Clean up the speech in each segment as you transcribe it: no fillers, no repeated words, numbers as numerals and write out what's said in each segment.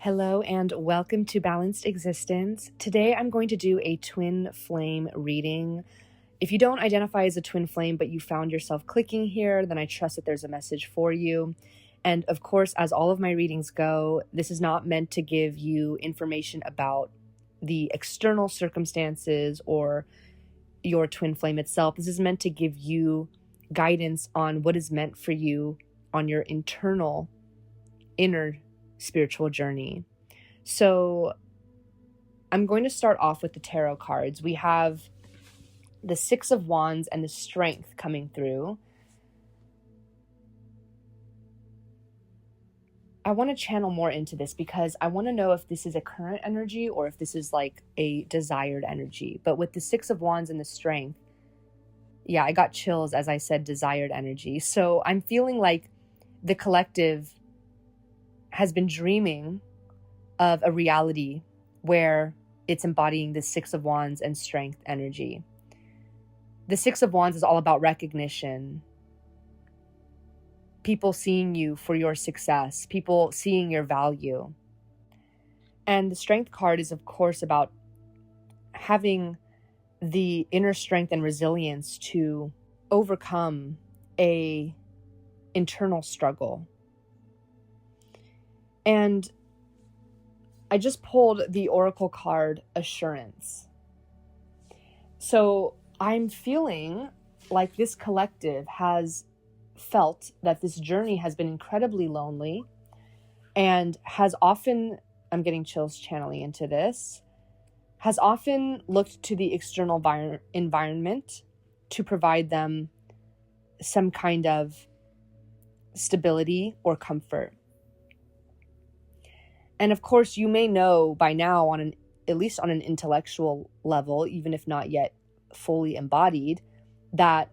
Hello and welcome to Balanced Existence. Today I'm going to do a twin flame reading. If you don't identify as a twin flame, but you found yourself clicking here, then I trust that there's a message for you. And of course, as all of my readings go, this is not meant to give you information about the external circumstances or your twin flame itself. This is meant to give you guidance on what is meant for you on your inner spiritual journey. So I'm going to start off with the tarot cards. We have the Six of Wands and the Strength coming through. I want to channel more into this because I want to know if this is a current energy or if this is like a desired energy. But with the Six of Wands and the Strength, yeah, I got chills as I said desired energy. So I'm feeling like the collective has been dreaming of a reality where it's embodying the Six of Wands and Strength energy. The Six of Wands is all about recognition. People seeing you for your success, people seeing your value. And the Strength card is, of course, about having the inner strength and resilience to overcome an internal struggle. And I just pulled the Oracle card, Assurance. So I'm feeling like this collective has felt that this journey has been incredibly lonely and has often, I'm getting chills channeling into this, has often looked to the external environment to provide them some kind of stability or comfort. And of course, you may know by now, at least on an intellectual level, even if not yet fully embodied, that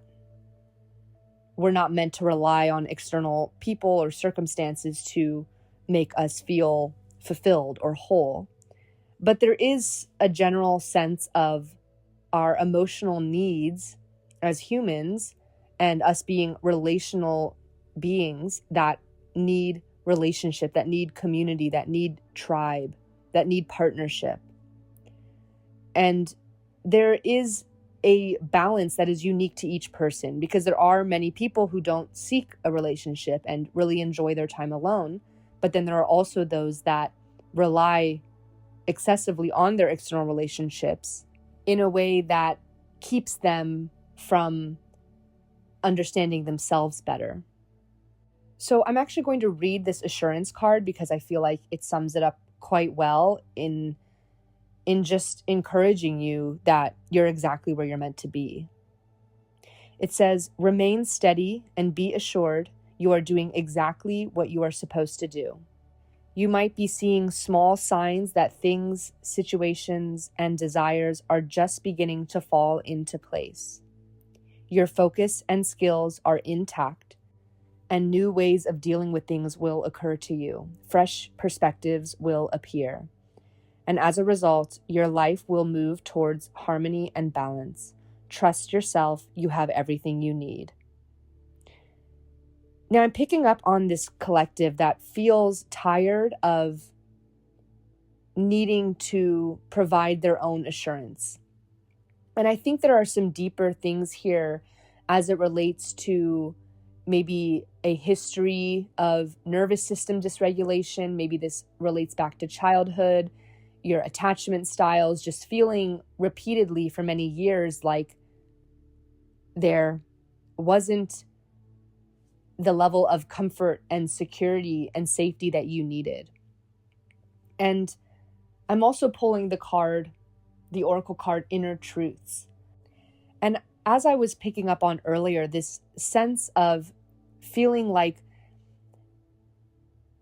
we're not meant to rely on external people or circumstances to make us feel fulfilled or whole. But there is a general sense of our emotional needs as humans and us being relational beings that need relationship, that need community, that need tribe, that need partnership. And there is a balance that is unique to each person because there are many people who don't seek a relationship and really enjoy their time alone. But then there are also those that rely excessively on their external relationships in a way that keeps them from understanding themselves better. So I'm actually going to read this Assurance card because I feel like it sums it up quite well in just encouraging you that you're exactly where you're meant to be. It says, remain steady and be assured you are doing exactly what you are supposed to do. You might be seeing small signs that things, situations, and desires are just beginning to fall into place. Your focus and skills are intact, and new ways of dealing with things will occur to you. Fresh perspectives will appear. And as a result, your life will move towards harmony and balance. Trust yourself. You have everything you need. Now, I'm picking up on this collective that feels tired of needing to provide their own assurance. And I think there are some deeper things here as it relates to maybe a history of nervous system dysregulation. Maybe this relates back to childhood, your attachment styles, just feeling repeatedly for many years like there wasn't the level of comfort and security and safety that you needed. And I'm also pulling the Oracle card, Inner Truths. And as I was picking up on earlier, this sense of feeling like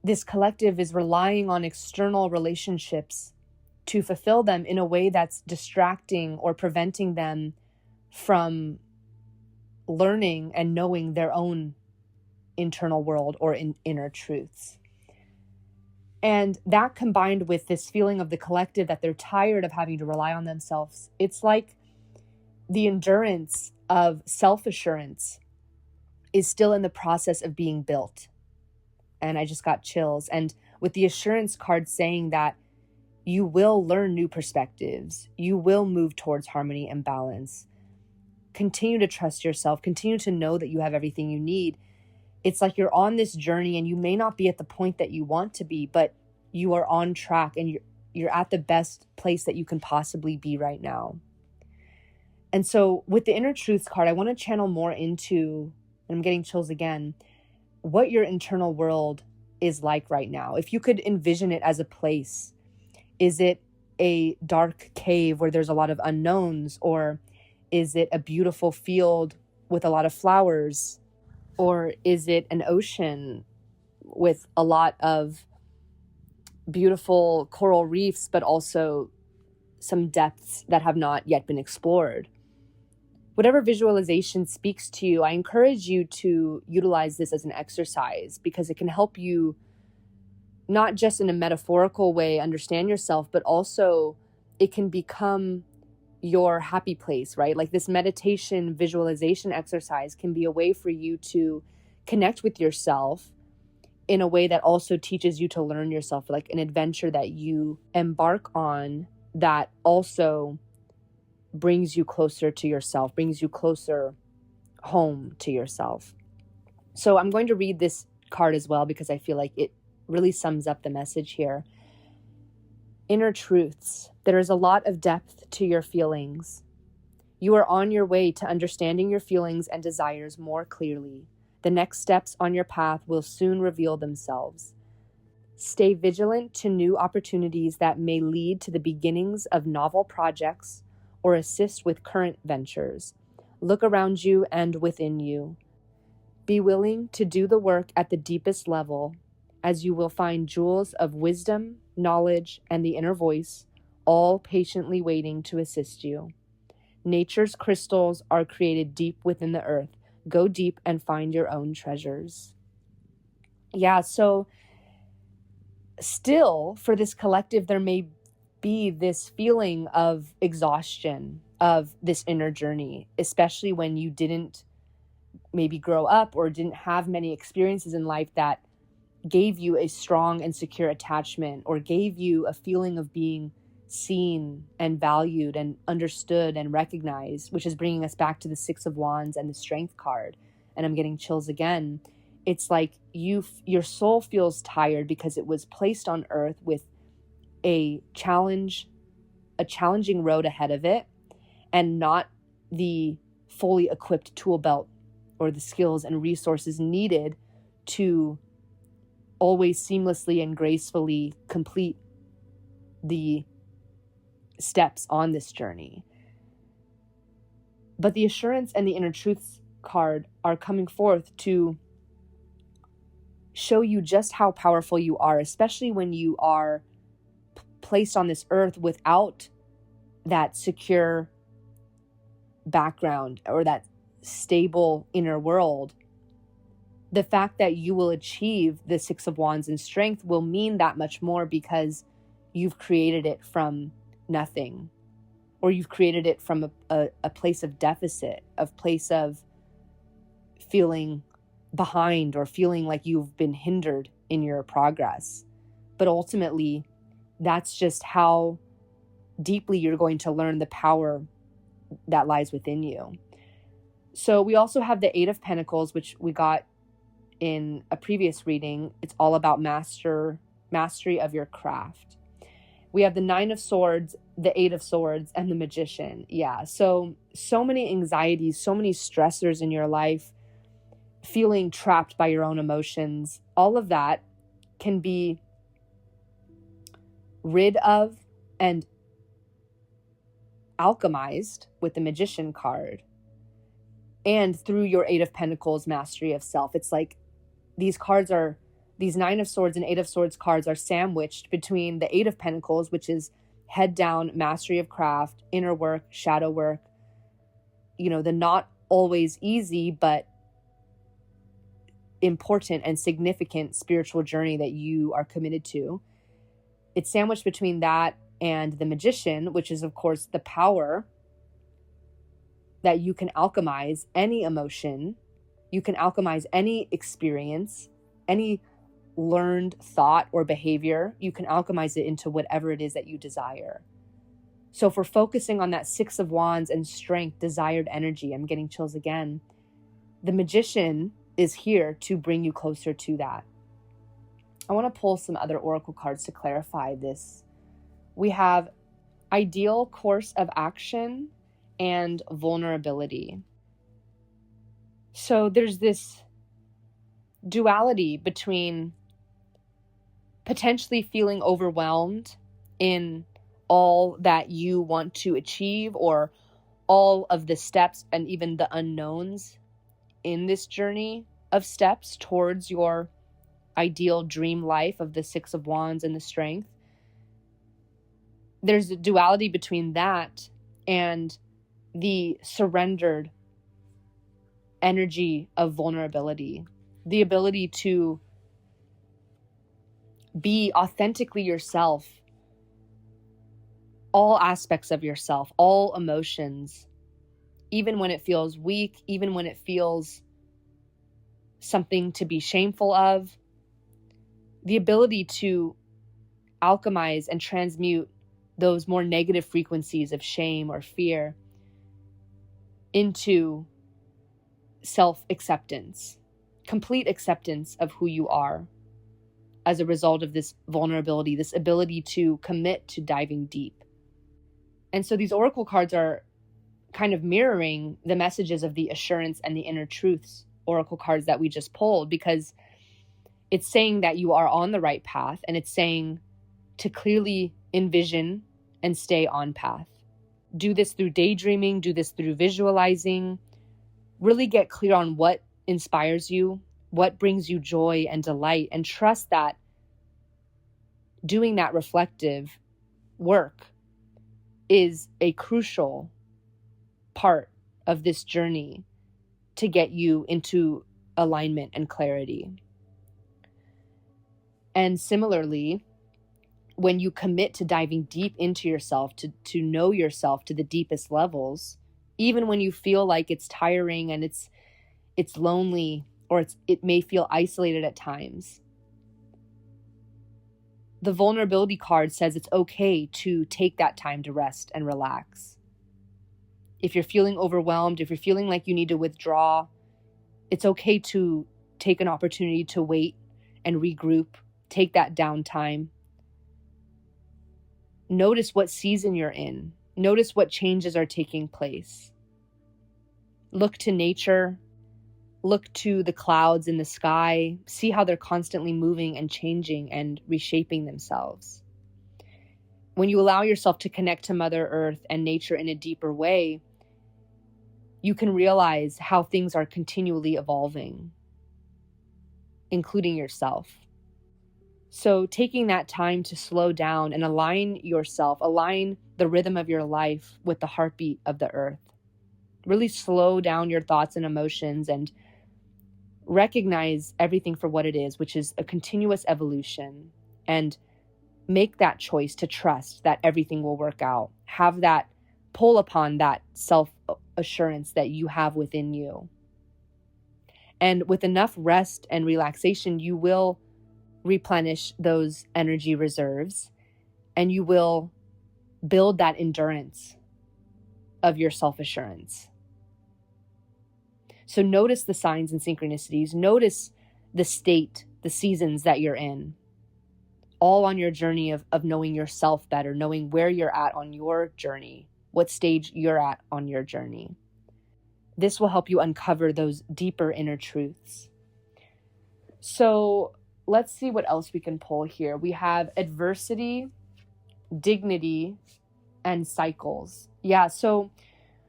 this collective is relying on external relationships to fulfill them in a way that's distracting or preventing them from learning and knowing their own internal world or inner truths. And that combined with this feeling of the collective that they're tired of having to rely on themselves, it's like the endurance of self-assurance is still in the process of being built. And I just got chills. And with the assurance card saying that you will learn new perspectives, you will move towards harmony and balance. Continue to trust yourself, continue to know that you have everything you need. It's like you're on this journey and you may not be at the point that you want to be, but you are on track and you're at the best place that you can possibly be right now. And so with the inner truths card, I want to channel more into, and I'm getting chills again, what your internal world is like right now. If you could envision it as a place, is it a dark cave where there's a lot of unknowns, or is it a beautiful field with a lot of flowers, or is it an ocean with a lot of beautiful coral reefs, but also some depths that have not yet been explored? Whatever visualization speaks to you, I encourage you to utilize this as an exercise, because it can help you not just in a metaphorical way understand yourself, but also it can become your happy place, right? Like this meditation visualization exercise can be a way for you to connect with yourself in a way that also teaches you to learn yourself, like an adventure that you embark on that also brings you closer to yourself, brings you closer home to yourself. So I'm going to read this card as well, because I feel like it really sums up the message here. Inner truths. There is a lot of depth to your feelings. You are on your way to understanding your feelings and desires more clearly. The next steps on your path will soon reveal themselves. Stay vigilant to new opportunities that may lead to the beginnings of novel projects or assist with current ventures. Look around you and within you. Be willing to do the work at the deepest level, as you will find jewels of wisdom, knowledge, and the inner voice, all patiently waiting to assist you. Nature's crystals are created deep within the earth. Go deep and find your own treasures. Yeah, so still for this collective, there may be this feeling of exhaustion of this inner journey, especially when you didn't maybe grow up or didn't have many experiences in life that gave you a strong and secure attachment, or gave you a feeling of being seen and valued and understood and recognized, which is bringing us back to the Six of Wands and the Strength card. And I'm getting chills again. It's like your soul feels tired because it was placed on earth with a challenging road ahead of it, and not the fully equipped tool belt or the skills and resources needed to always seamlessly and gracefully complete the steps on this journey. But the assurance and the inner truths card are coming forth to show you just how powerful you are, especially when you are placed on this earth without that secure background or that stable inner world. The fact that you will achieve the Six of Wands and Strength will mean that much more, because you've created it from nothing, or you've created it from a place of deficit, a place of feeling behind or feeling like you've been hindered in your progress. But ultimately, that's just how deeply you're going to learn the power that lies within you. So we also have the Eight of Pentacles, which we got in a previous reading. It's all about mastery of your craft. We have the Nine of Swords, the Eight of Swords, and the Magician. Yeah, so many anxieties, so many stressors in your life, feeling trapped by your own emotions. All of that can be rid of and alchemized with the Magician card, and through your Eight of Pentacles, mastery of self. It's like these Nine of Swords and Eight of Swords cards are sandwiched between the Eight of Pentacles, which is head down, mastery of craft, inner work, shadow work, the not always easy, but important and significant spiritual journey that you are committed to. It's sandwiched between that and the Magician, which is, of course, the power that you can alchemize any emotion, you can alchemize any experience, any learned thought or behavior, you can alchemize it into whatever it is that you desire. So if we're focusing on that Six of Wands and strength, desired energy, I'm getting chills again, the Magician is here to bring you closer to that. I want to pull some other oracle cards to clarify this. We have ideal course of action and vulnerability. So there's this duality between potentially feeling overwhelmed in all that you want to achieve, or all of the steps and even the unknowns in this journey of steps towards your ideal dream life of the Six of Wands and the strength. There's a duality between that and the surrendered energy of vulnerability, the ability to be authentically yourself, all aspects of yourself, all emotions, even when it feels weak, even when it feels something to be shameful of, the ability to alchemize and transmute those more negative frequencies of shame or fear into self-acceptance, complete acceptance of who you are as a result of this vulnerability, this ability to commit to diving deep. And so these oracle cards are kind of mirroring the messages of the assurance and the inner truths oracle cards that we just pulled, because it's saying that you are on the right path, and it's saying to clearly envision and stay on path. Do this through daydreaming, do this through visualizing, really get clear on what inspires you, what brings you joy and delight, and trust that doing that reflective work is a crucial part of this journey to get you into alignment and clarity. And similarly, when you commit to diving deep into yourself, to know yourself to the deepest levels, even when you feel like it's tiring and it's lonely, or it may feel isolated at times, the vulnerability card says it's okay to take that time to rest and relax. If you're feeling overwhelmed, if you're feeling like you need to withdraw, it's okay to take an opportunity to wait and regroup, take that downtime. Notice what season you're in. Notice what changes are taking place. Look to nature. Look to the clouds in the sky. See how they're constantly moving and changing and reshaping themselves. When you allow yourself to connect to Mother Earth and nature in a deeper way, you can realize how things are continually evolving, including yourself. So taking that time to slow down and align yourself, align the rhythm of your life with the heartbeat of the earth. Really slow down your thoughts and emotions and recognize everything for what it is, which is a continuous evolution, and make that choice to trust that everything will work out. Have that pull upon that self-assurance that you have within you. And with enough rest and relaxation, you will replenish those energy reserves, and you will build that endurance of your self-assurance. So notice the signs and synchronicities. Notice the state, the seasons that you're in, all on your journey of knowing yourself better, knowing where you're at on your journey, what stage you're at on your journey. This will help you uncover those deeper inner truths. So let's see what else we can pull here. We have adversity, dignity, and cycles. Yeah, so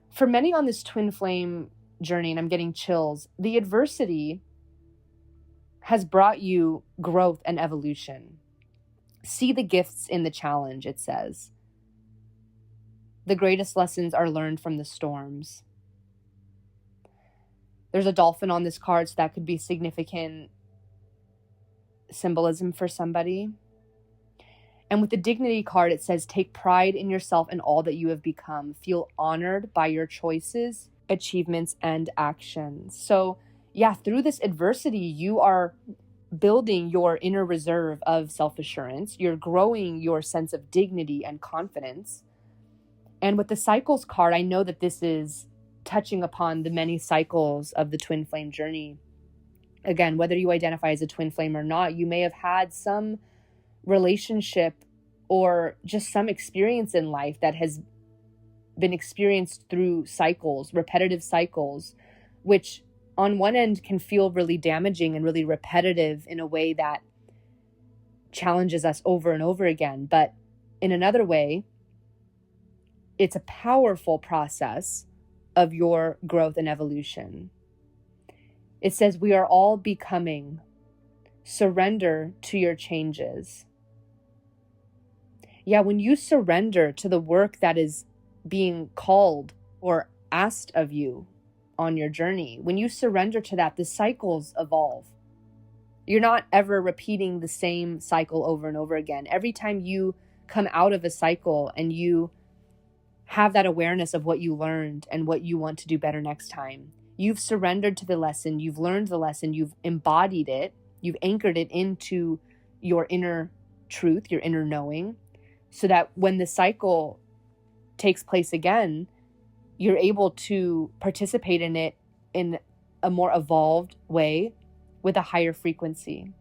for many on this twin flame journey, and I'm getting chills, the adversity has brought you growth and evolution. See the gifts in the challenge, it says. The greatest lessons are learned from the storms. There's a dolphin on this card, so that could be significant symbolism for somebody. And with the dignity card, it says, take pride in yourself and all that you have become. Feel honored by your choices, achievements, and actions. So yeah, through this adversity, you are building your inner reserve of self-assurance. You're growing your sense of dignity and confidence. And with the cycles card, I know that this is touching upon the many cycles of the twin flame journey. Again, whether you identify as a twin flame or not, you may have had some relationship or just some experience in life that has been experienced through cycles, repetitive cycles, which on one end can feel really damaging and really repetitive in a way that challenges us over and over again. But in another way, it's a powerful process of your growth and evolution. It says we are all becoming. Surrender to your changes. Yeah, when you surrender to the work that is being called or asked of you on your journey, when you surrender to that, the cycles evolve. You're not ever repeating the same cycle over and over again. Every time you come out of a cycle and you have that awareness of what you learned and what you want to do better next time, you've surrendered to the lesson, you've learned the lesson, you've embodied it, you've anchored it into your inner truth, your inner knowing, so that when the cycle takes place again, you're able to participate in it in a more evolved way with a higher frequency.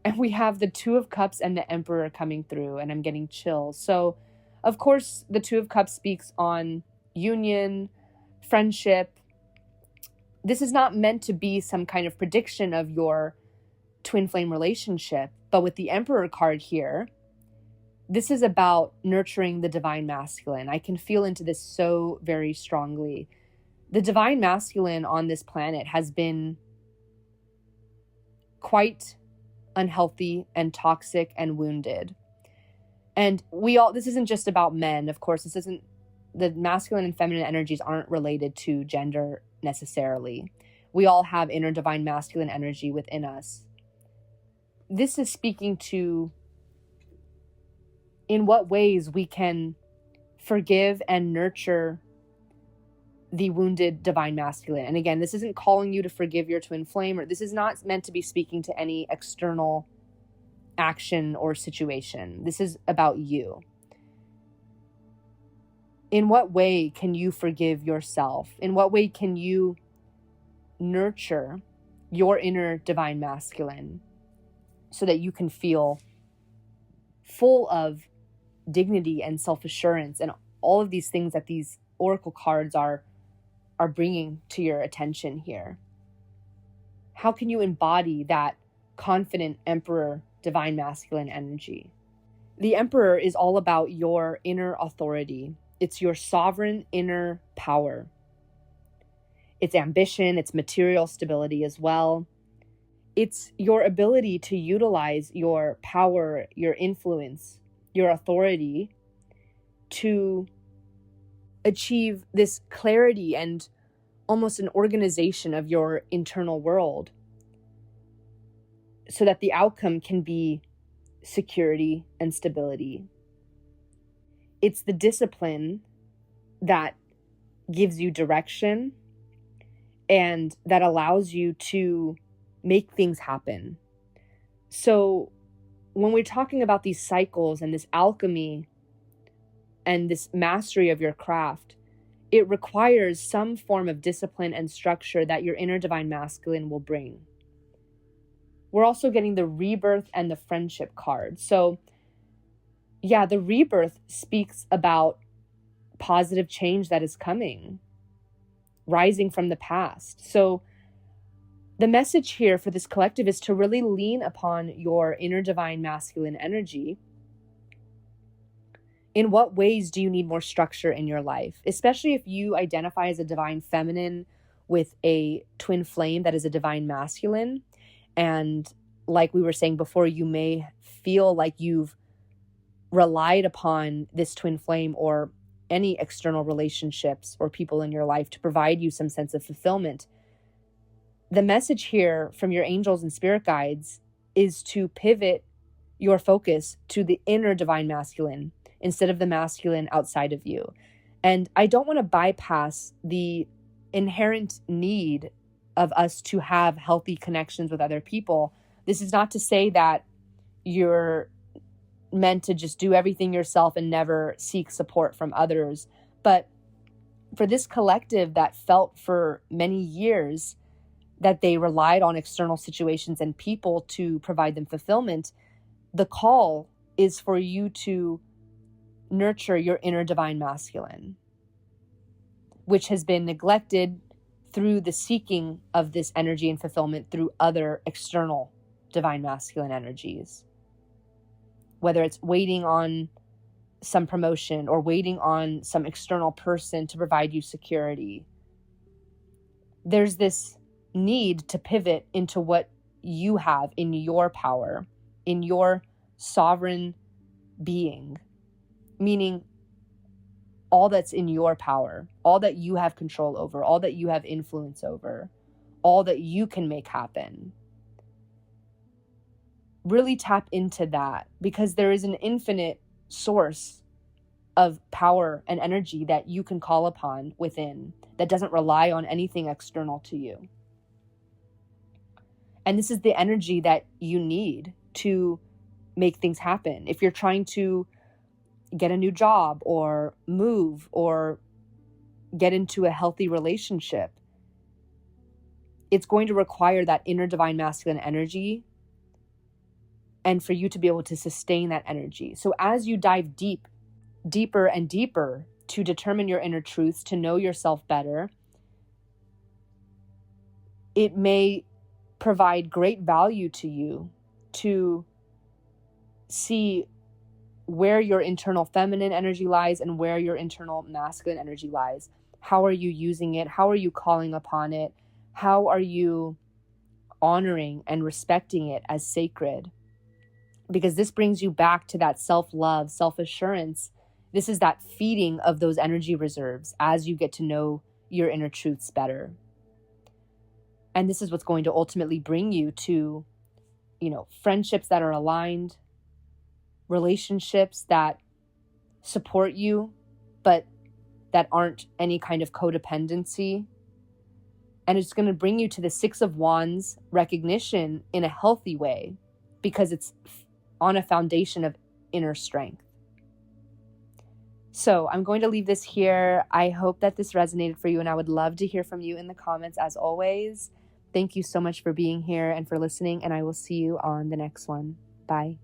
And we have the Two of Cups and the Emperor coming through, and I'm getting chills. So, of course, the Two of Cups speaks on union, friendship. This is not meant to be some kind of prediction of your twin flame relationship, but with the Emperor card here, this is about nurturing the divine masculine. I can feel into this so very strongly. The divine masculine on this planet has been quite unhealthy and toxic and wounded. And this isn't just about men, of course. The masculine and feminine energies aren't related to gender necessarily. We all have inner divine masculine energy within us. This is speaking to in what ways we can forgive and nurture the wounded divine masculine. And again, this isn't calling you to forgive your twin flame, or this is not meant to be speaking to any external action or situation. This is about you. In what way can you forgive yourself? In what way can you nurture your inner divine masculine so that you can feel full of dignity and self-assurance and all of these things that these oracle cards are bringing to your attention here? How can you embody that confident Emperor divine masculine energy? The Emperor is all about your inner authority. It's your sovereign inner power. It's ambition, it's material stability as well. It's your ability to utilize your power, your influence, your authority to achieve this clarity and almost an organization of your internal world so that the outcome can be security and stability. It's the discipline that gives you direction and that allows you to make things happen. So when we're talking about these cycles and this alchemy and this mastery of your craft, it requires some form of discipline and structure that your inner divine masculine will bring. We're also getting the rebirth and the friendship card. So yeah, the rebirth speaks about positive change that is coming, rising from the past. So the message here for this collective is to really lean upon your inner divine masculine energy. In what ways do you need more structure in your life? Especially if you identify as a divine feminine with a twin flame that is a divine masculine. And like we were saying before, you may feel like you've relied upon this twin flame or any external relationships or people in your life to provide you some sense of fulfillment. The message here from your angels and spirit guides is to pivot your focus to the inner divine masculine instead of the masculine outside of you. And I don't want to bypass the inherent need of us to have healthy connections with other people. This is not to say that you're meant to just do everything yourself and never seek support from others. But for this collective that felt for many years that they relied on external situations and people to provide them fulfillment, the call is for you to nurture your inner divine masculine, which has been neglected through the seeking of this energy and fulfillment through other external divine masculine energies. Whether it's waiting on some promotion or waiting on some external person to provide you security. There's this need to pivot into what you have in your power, in your sovereign being, meaning all that's in your power, all that you have control over, all that you have influence over, all that you can make happen. Really tap into that, because there is an infinite source of power and energy that you can call upon within that doesn't rely on anything external to you. And this is the energy that you need to make things happen. If you're trying to get a new job or move or get into a healthy relationship, it's going to require that inner divine masculine energy, and for you to be able to sustain that energy. So as you dive deeper and deeper to determine your inner truths, to know yourself better, it may provide great value to you to see where your internal feminine energy lies and where your internal masculine energy lies. How are you using it? How are you calling upon it? How are you honoring and respecting it as sacred? Because this brings you back to that self-love, self-assurance. This is that feeding of those energy reserves as you get to know your inner truths better. And this is what's going to ultimately bring you to, friendships that are aligned, relationships that support you, but that aren't any kind of codependency. And it's going to bring you to the Six of Wands recognition in a healthy way, because it's on a foundation of inner strength. So I'm going to leave this here. I hope that this resonated for you, and I would love to hear from you in the comments as always. Thank you so much for being here and for listening, and I will see you on the next one. Bye.